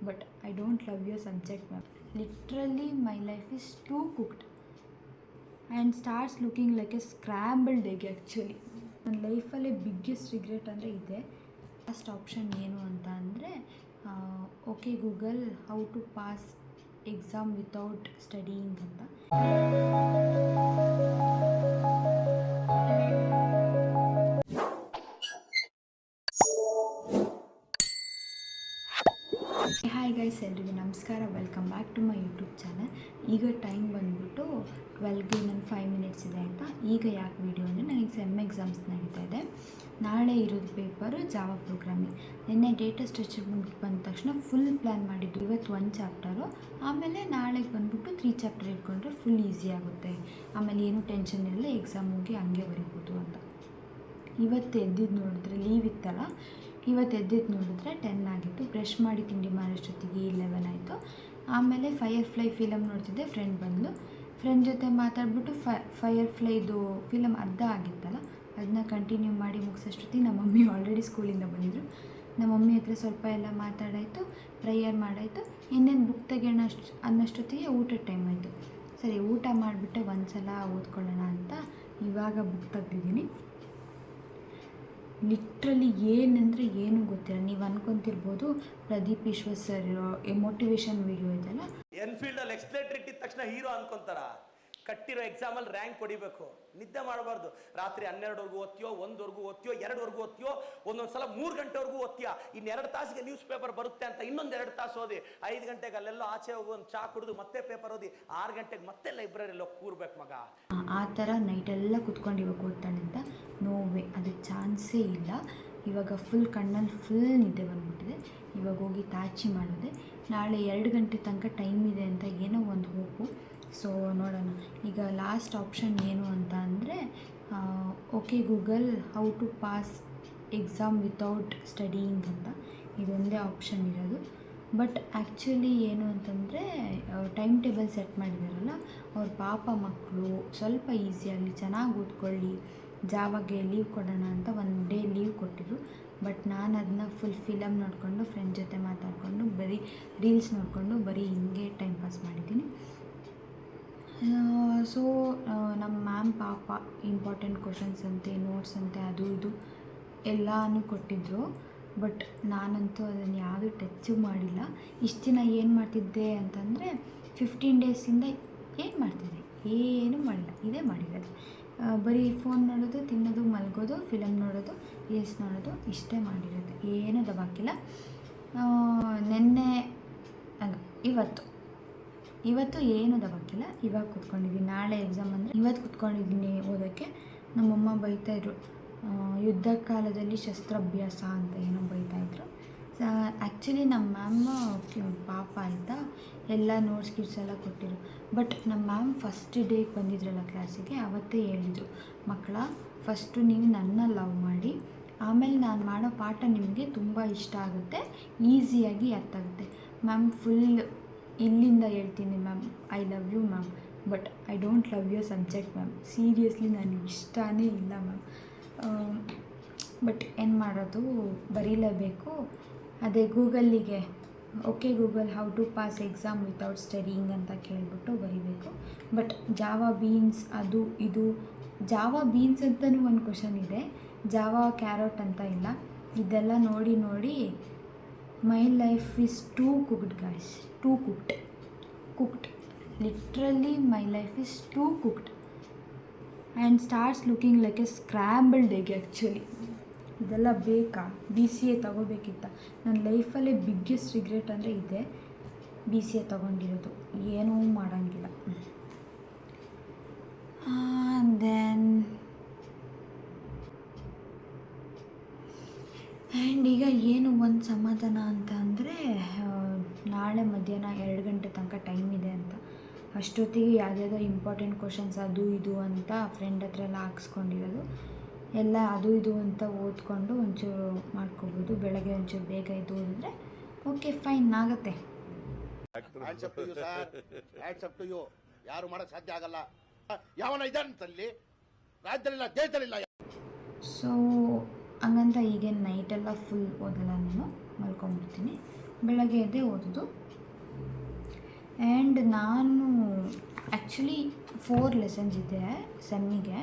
but I don't love your subject, ma'am. Literally, my life is too cooked and starts looking like a scrambled egg actually. ನನ್ನ ಲೈಫಲ್ಲೇ biggest regret ಅಂದರೆ ಇದೆ. Last option ಏನು ಅಂತ ಅಂದರೆ okay Google how to pass exam without studying ಅಂತ. Hi guys, ಎಲ್ರಿಗೂ ನಮಸ್ಕಾರ. Welcome back to my YouTube channel. ಈಗ ಟೈಮ್ ಬಂದ್ಬಿಟ್ಟು 12ಗೆ ನನ್ನ 5 ಮಿನಿಟ್ಸ್ ಇದೆ ಆಯಿತಾ. ಈಗ ಯಾಕೆ ವೀಡಿಯೋ ಅಂದರೆ ನನಗೆ ಸೆಮ್ ಎಕ್ಸಾಮ್ಸ್ ನಡೀತಾ ಇದೆ. ನಾಳೆ ಇರೋದು ಪೇಪರು ಜಾವಾ ಪ್ರೋಗ್ರಾಮಿಂಗ್. ನಿನ್ನೆ ಡೇಟಾ ಸ್ಟ್ರಕ್ಚರ್ ಬಂದ ತಕ್ಷಣ ಫುಲ್ ಪ್ಲ್ಯಾನ್ ಮಾಡಿದ್ದು. ಇವತ್ತು 1 ಚಾಪ್ಟರು, ಆಮೇಲೆ ನಾಳೆಗೆ ಬಂದ್ಬಿಟ್ಟು 3 ಚಾಪ್ಟರ್ ಇಟ್ಕೊಂಡ್ರೆ ಫುಲ್ ಈಸಿ ಆಗುತ್ತೆ. ಆಮೇಲೆ ಏನೂ ಟೆನ್ಷನ್ ಇರಲ್ಲ, ಎಕ್ಸಾಮ್ ಹೋಗಿ ಹಂಗೆ ಬರೀಬೋದು ಅಂತ. ಇವತ್ತು ಎದ್ದಿದ್ದು ನೋಡಿದ್ರೆ ಲೀವ್ ಇತ್ತಲ್ಲ, ಇವತ್ತು ಎದ್ದಿದ್ದು ನೋಡಿದ್ರೆ 10 ಆಗಿತ್ತು. ಬ್ರಷ್ ಮಾಡಿ ತಿಂಡಿ ಮಾಡೋಷ್ಟೊತ್ತಿಗೆ 11 ಆಯಿತು. ಆಮೇಲೆ ಫೈರ್ ಫ್ಲೈ ಫಿಲಮ್ ನೋಡ್ತಿದ್ದೆ. ಫ್ರೆಂಡ್ ಬಂದು ಫ್ರೆಂಡ್ ಜೊತೆ ಮಾತಾಡ್ಬಿಟ್ಟು ಫೈರ್ ಫ್ಲೈದು ಫಿಲಮ್ ಅರ್ಧ ಆಗಿತ್ತಲ್ಲ, ಅದನ್ನ ಕಂಟಿನ್ಯೂ ಮಾಡಿ ಮುಗಿಸೋಷ್ಟೊತ್ತಿಗೆ ನಮ್ಮ ಮಮ್ಮಿ ಆಲ್ರೆಡಿ ಸ್ಕೂಲಿಂದ ಬಂದಿದ್ದರು. ನಮ್ಮ ಮಮ್ಮಿ ಹತ್ರ ಸ್ವಲ್ಪ ಎಲ್ಲ ಮಾತಾಡಾಯಿತು, ಪ್ರೇಯರ್ ಮಾಡಾಯಿತು. ಇನ್ನೇನು ಬುಕ್ ತೆಗೆಯೋಣ ಅನ್ನೋಷ್ಟೊತ್ತಿಗೆ ಊಟದ ಟೈಮ್ ಆಯಿತು. ಸರಿ, ಊಟ ಮಾಡಿಬಿಟ್ಟೆ ಒಂದು ಸಲ ಓದ್ಕೊಳ್ಳೋಣ ಅಂತ ಇವಾಗ ಬುಕ್ ತೆಗ್ದಿದ್ದೀನಿ. ಲಿಟ್ರಲಿ ಏನಂದರೆ ಏನೂ ಗೊತ್ತಿಲ್ಲ. ನೀವು ಅನ್ಕೊತಿರ್ಬೋದು Pradeep Eshwar sir motivation video ಇದೆಲ್ಲ, ಎನ್ಫೀಲ್ಡಲ್ಲಿ ಎಕ್ಸ್ಪ್ಲೇಟರ್ ಇಟ್ಟಿದ ತಕ್ಷಣ ಹೀರೋ ಅನ್ಕೊಂತಾರ. ಕಟ್ಟಿರೋ ಎಕ್ಸಾಮಲ್ಲಿ ರ್ಯಾಂಕ್ ಹೊಡಿಬೇಕು, ನಿದ್ದೆ ಮಾಡಬಾರ್ದು. ರಾತ್ರಿ 12ವರೆಗೂ ಓದ್ತೀಯೋ, 1ವರೆಗೂ ಓದ್ತೀಯೋ, 2ವರೆಗೂ ಓದ್ತೀಯೋ, ಒಂದೊಂದ್ಸಲ 3 ಗಂಟೆವರೆಗೂ ಓದ್ತೀಯಾ. ಇನ್ನು 2 ತಾಸಿಗೆ ನ್ಯೂಸ್ ಪೇಪರ್ ಬರುತ್ತೆ ಅಂತ ಇನ್ನೊಂದು 2 ತಾಸು ಓದಿ, 5 ಗಂಟೆಗೆ ಅಲ್ಲೆಲ್ಲೋ ಆಚೆ ಹೋಗಿ ಒಂದು ಚಾ ಕುಡಿದು ಮತ್ತೆ ಪೇಪರ್ ಓದಿ 6 ಗಂಟೆಗೆ ಮತ್ತೆ ಲೈಬ್ರರಿಯಲ್ಲಿ ಹೋಗಿ ಕೂರ್ಬೇಕು ಮಗ. ಆ ಥರ ನೈಟೆಲ್ಲ ಕುತ್ಕೊಂಡು ಇವಾಗ ಓದ್ತಾಳೆ ಅಂತ ನೋವೇ, ಅದು ಚಾನ್ಸೇ ಇಲ್ಲ. ಇವಾಗ ಫುಲ್ ಕಣ್ಣಲ್ಲಿ ಫುಲ್ ನಿದ್ದೆ ಬಂದ್ಬಿಟ್ಟಿದೆ. ಇವಾಗ ಹೋಗಿ ತಾಚಿ ಮಾಡಿದೆ. ನಾಳೆ 2 ಗಂಟೆ ತನಕ ಟೈಮ್ ಇದೆ ಅಂತ ಏನೋ ಒಂದು ಹೋಪು. ಸೊ ನೋಡೋಣ. ಈಗ ಲಾಸ್ಟ್ ಆಪ್ಷನ್ ಏನು ಅಂತ ಅಂದರೆ okay Google how to pass exam without studying ಅಂತ, ಇದೊಂದೇ ಆಪ್ಷನ್ ಇರೋದು. ಬಟ್ ಆ್ಯಕ್ಚುಲಿ ಏನು ಅಂತಂದರೆ ಟೈಮ್ ಟೇಬಲ್ ಸೆಟ್ ಮಾಡಿದಾರಲ್ಲ, ಅವ್ರ ಪಾಪ ಮಕ್ಕಳು ಸ್ವಲ್ಪ ಈಸಿಯಾಗಲಿ, ಚೆನ್ನಾಗಿ ಓದ್ಕೊಳ್ಳಿ, ಜಾವಾಗೆ ಲೀವ್ ಕೊಡೋಣ ಅಂತ 1 ಡೇ ಲೀವ್ ಕೊಟ್ಟಿದ್ರು. ಬಟ್ ನಾನು ಅದನ್ನ ಫುಲ್ ಫಿಲಮ್ ನೋಡಿಕೊಂಡು ಫ್ರೆಂಡ್ ಜೊತೆ ಮಾತಾಡಿಕೊಂಡು ಬರೀ ರೀಲ್ಸ್ ನೋಡಿಕೊಂಡು ಬರೀ ಹಿಂಗೆ ಟೈಮ್ ಪಾಸ್ ಮಾಡಿದ್ದೀನಿ. ಸೊ ನಮ್ಮ ಮ್ಯಾಮ್ ಪಾಪ ಇಂಪಾರ್ಟೆಂಟ್ ಕ್ವಶನ್ಸ್ ಅಂತೆ, ನೋಟ್ಸ್ ಅಂತೆ, ಅದು ಇದು ಎಲ್ಲನೂ ಕೊಟ್ಟಿದ್ದರು. ಬಟ್ ನಾನಂತೂ ಅದನ್ನು ಯಾವುದೂ ಟಚ್ಚು ಮಾಡಿಲ್ಲ. ಇಷ್ಟು ದಿನ ಏನು ಮಾಡ್ತಿದ್ದೆ ಅಂತಂದರೆ 15 ಡೇಸಿಂದ ಏನು ಮಾಡ್ತಿದ್ದೆ, ಏನೂ ಮಾಡಿಲ್ಲ, ಇದೇ ಮಾಡಿರೋದು. ಬರೀ ಫೋನ್ ನೋಡೋದು, ತಿನ್ನೋದು, ಮಲಗೋದು, ಫಿಲಮ್ ನೋಡೋದು, ರೀಲ್ಸ್ ನೋಡೋದು, ಇಷ್ಟೇ ಮಾಡಿರೋದು, ಏನೂ ದಬಾಕಿಲ್ಲ. ನೆನ್ನೆ ಅಲ್ಲ, ಇವತ್ತು ಏನೂ ದಬಾಕಿಲ್ಲ. ಇವಾಗ ಕೂತ್ಕೊಂಡಿದ್ದೀನಿ. ನಾಳೆ ಎಕ್ಸಾಮ್ ಅಂದರೆ ಇವತ್ತು ಕೂತ್ಕೊಂಡಿದ್ದೀನಿ ಓದೋಕ್ಕೆ. ನಮ್ಮಮ್ಮ ಬೈತಾಯಿದ್ರು, ಯುದ್ಧ ಕಾಲದಲ್ಲಿ ಶಸ್ತ್ರಾಭ್ಯಾಸ ಅಂತ ಏನೋ ಬೈತಾಯಿದ್ರು. ಆ್ಯಕ್ಚುಲಿ ನಮ್ಮ ಮ್ಯಾಮ್ ಪಾಪ ಆಯಿತಾ, ಎಲ್ಲ ನೋಟ್ಸ್ ಗಿಟ್ಸ್ ಎಲ್ಲ ಕೊಟ್ಟಿರು. ಬಟ್ ನಮ್ಮ ಮ್ಯಾಮ್ ಫಸ್ಟ್ ಡೇಗೆ ಬಂದಿದ್ರಲ್ಲ ಕ್ಲಾಸಿಗೆ, ಅವತ್ತೇ ಹೇಳಿದರು, ಮಕ್ಕಳ ಫಸ್ಟು ನೀವು ನನ್ನ ಲವ್ ಮಾಡಿ, ಆಮೇಲೆ ನಾನು ಮಾಡೋ ಪಾಠ ನಿಮಗೆ ತುಂಬ ಇಷ್ಟ ಆಗುತ್ತೆ, ಈಸಿಯಾಗಿ ಅರ್ಥ ಆಗುತ್ತೆ. ಮ್ಯಾಮ್ ಫುಲ್ ಇಲ್ಲಿಂದ ಹೇಳ್ತೀನಿ, ma'am I love you ma'am, but I don't love your subject ma'am. Seriously ನನಗೆ ಇಷ್ಟನೇ ಇಲ್ಲ ಮ್ಯಾಮ್. ಬಟ್ ಏನು ಮಾಡೋದು, ಬರೀಲೇಬೇಕು. ಅದೇ ಗೂಗಲ್ಲಿಗೆ okay Google how to pass exam without studying ಅಂತ ಕೇಳಿಬಿಟ್ಟು ಬರೀಬೇಕು. ಬಟ್ ಜಾವಾ ಬೀನ್ಸ್ ಅದು ಇದು, ಜಾವಾ ಬೀನ್ಸ್ ಅಂತಲೂ ಒಂದು ಕ್ವಶನ್ ಇದೆ, ಜಾವಾ ಕ್ಯಾರೋಟ್ ಅಂತ ಇಲ್ಲ. ಇದೆಲ್ಲ ನೋಡಿ my life is too cooked guys, too cooked. Literally my life is too cooked and starts looking like a scrambled egg actually. ಇದೆಲ್ಲ ಬೇಕಾ? BCA ತೊಗೋಬೇಕಿತ್ತ? ನನ್ನ ಲೈಫಲ್ಲೇ ಬಿಗ್ಗೆಸ್ಟ್ ರಿಗ್ರೆಟ್ ಅಂದರೆ ಇದೆ, BCA ತೊಗೊಂಡಿರೋದು. ಏನೂ ಮಾಡೋಂಗಿಲ್ಲ. ದೆನ್ ಆ್ಯಂಡ್ ಈಗ ಏನು ಒಂದು ಸಮಾಧಾನ ಅಂತ ಅಂದರೆ ನಾಳೆ ಮಧ್ಯಾಹ್ನ 2 ಗಂಟೆ ತನಕ ಟೈಮ್ ಇದೆ ಅಂತ. ಅಷ್ಟೊತ್ತಿಗೆ ಯಾವುದ್ಯಾವುದೋ ಇಂಪಾರ್ಟೆಂಟ್ ಕ್ವಶನ್ಸ್ ಅದು ಇದು ಅಂತ ಫ್ರೆಂಡ್ ಹತ್ರ ಎಲ್ಲ ಹಾಕ್ಸ್ಕೊಂಡಿರೋದು ಎಲ್ಲ ಅದು ಇದು ಅಂತ ಓದ್ಕೊಂಡು ಒಂಚೂರು ಮಾಡ್ಕೋಬೋದು. ಬೆಳಗ್ಗೆ ಒಂಚೂರು ಬೇಗ ಎದ್ದು ಓದಿದ್ರೆ ಓಕೆ ಫೈನ್ ಆಗುತ್ತೆ. ಯಾರು ಮಾಡೋಕ್ಕೆ ಸಾಧ್ಯ ಆಗಲ್ಲ, ಯಾವನ ಇದ್ದಾನಂತಲ್ಲಿ ರಾಜ್ಯದಲ್ಲಿಲ್ಲ, ದೇಶದಲ್ಲಿಲ್ಲ. ಸೊ ಹಂಗಂತ ಈಗೇನು ನೈಟೆಲ್ಲ ಫುಲ್ ಓದಲ್ಲ, ನಾನು ಮಲ್ಕೊಂಡ್ಬಿಡ್ತೀನಿ, ಬೆಳಗ್ಗೆ ಎದ್ದೇ ಓದೋದು. ಆ್ಯಂಡ್ ನಾನು ಆ್ಯಕ್ಚುಲಿ 4 ಲೆಸನ್ಸ್ ಇದೆ ಸೆಮ್ಮಿಗೆ,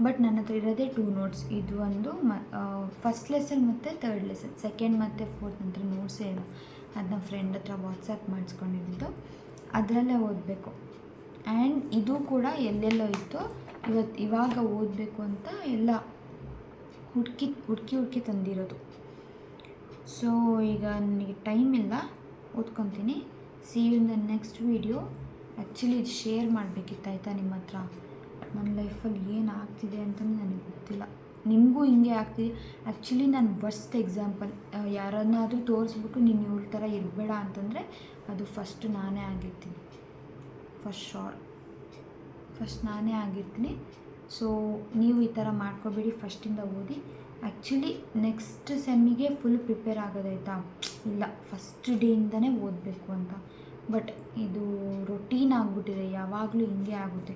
ಬಟ್ ನನ್ನ ಹತ್ರ ಇರೋದೇ 2 ನೋಟ್ಸ್. ಇದು ಒಂದು ಫಸ್ಟ್ ಲೆಸನ್ ಮತ್ತು 3rd ಲೆಸನ್, ಸೆಕೆಂಡ್ ಮತ್ತು 4th ನಂತರ ನೋಟ್ಸೇ ಇಲ್ಲ. ಅದನ್ನ ಫ್ರೆಂಡ್ ಹತ್ರ ವಾಟ್ಸಪ್ ಮಾಡಿಸ್ಕೊಂಡಿದ್ದು, ಅದರಲ್ಲೇ ಓದಬೇಕು. ಆ್ಯಂಡ್ ಇದು ಕೂಡ ಎಲ್ಲೆಲ್ಲೋ ಇತ್ತು, ಇವಾಗ ಓದಬೇಕು ಅಂತ ಎಲ್ಲ ಹುಡುಕಿ ತಂದಿರೋದು. ಸೊ ಈಗ ನನಗೆ ಟೈಮ್ ಇಲ್ಲ, ಓದ್ಕೊತೀನಿ. See you in the next video. Actually ಇದು ಶೇರ್ ಮಾಡಬೇಕಿತ್ತು ಆಯಿತಾ ನಿಮ್ಮ ಹತ್ರ, ನನ್ನ ಲೈಫಲ್ಲಿ ಏನು ಆಗ್ತಿದೆ ಅಂತಲೇ ನನಗೆ ಗೊತ್ತಿಲ್ಲ, ನಿಮಗೂ ಹಿಂಗೆ ಆಗ್ತಿದೆ. ಆ್ಯಕ್ಚುಲಿ ನಾನು ವರ್ಸ್ಟ್ ಎಕ್ಸಾಂಪಲ್. ಯಾರನ್ನಾದರೂ ತೋರಿಸ್ಬಿಟ್ಟು ನೀನು ಇವ್ರ ಥರ ಇರಬೇಡ ಅಂತಂದರೆ ಅದು ಫಸ್ಟ್ ನಾನೇ ಆಗಿರ್ತೀನಿ, ಫಸ್ಟ್ ನಾನೇ ಆಗಿರ್ತೀನಿ. ಸೊ ನೀವು ಈ ಥರ ಮಾಡ್ಕೊಬೇಡಿ, ಫಸ್ಟಿಂದ ಓದಿ. ಆ್ಯಕ್ಚುಲಿ ನೆಕ್ಸ್ಟ್ ಸೆಮ್ಮಿಗೆ ಫುಲ್ ಪ್ರಿಪೇರ್ ಆಗೋದಾಯ್ತಾ, ಇಲ್ಲ ಫಸ್ಟ್ ಡೇಯಿಂದನೇ ಓದಬೇಕು ಅಂತ. ಬಟ್ ಇದು ರೊಟೀನ್ ಆಗಿಬಿಟ್ಟಿದೆ, ಯಾವಾಗಲೂ ಹಿಂಗೆ ಆಗುತ್ತೆ.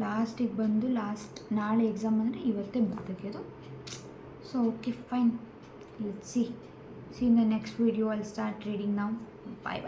ಲಾಸ್ಟಿಗೆ ಬಂದು ನಾಳೆ ಎಕ್ಸಾಮ್ ಅಂದರೆ ಇವತ್ತೇ ಬುಕ್ ತೆಗೆಯೋದು. So okay fine, let's see in the next video. I will start reading now. Bye.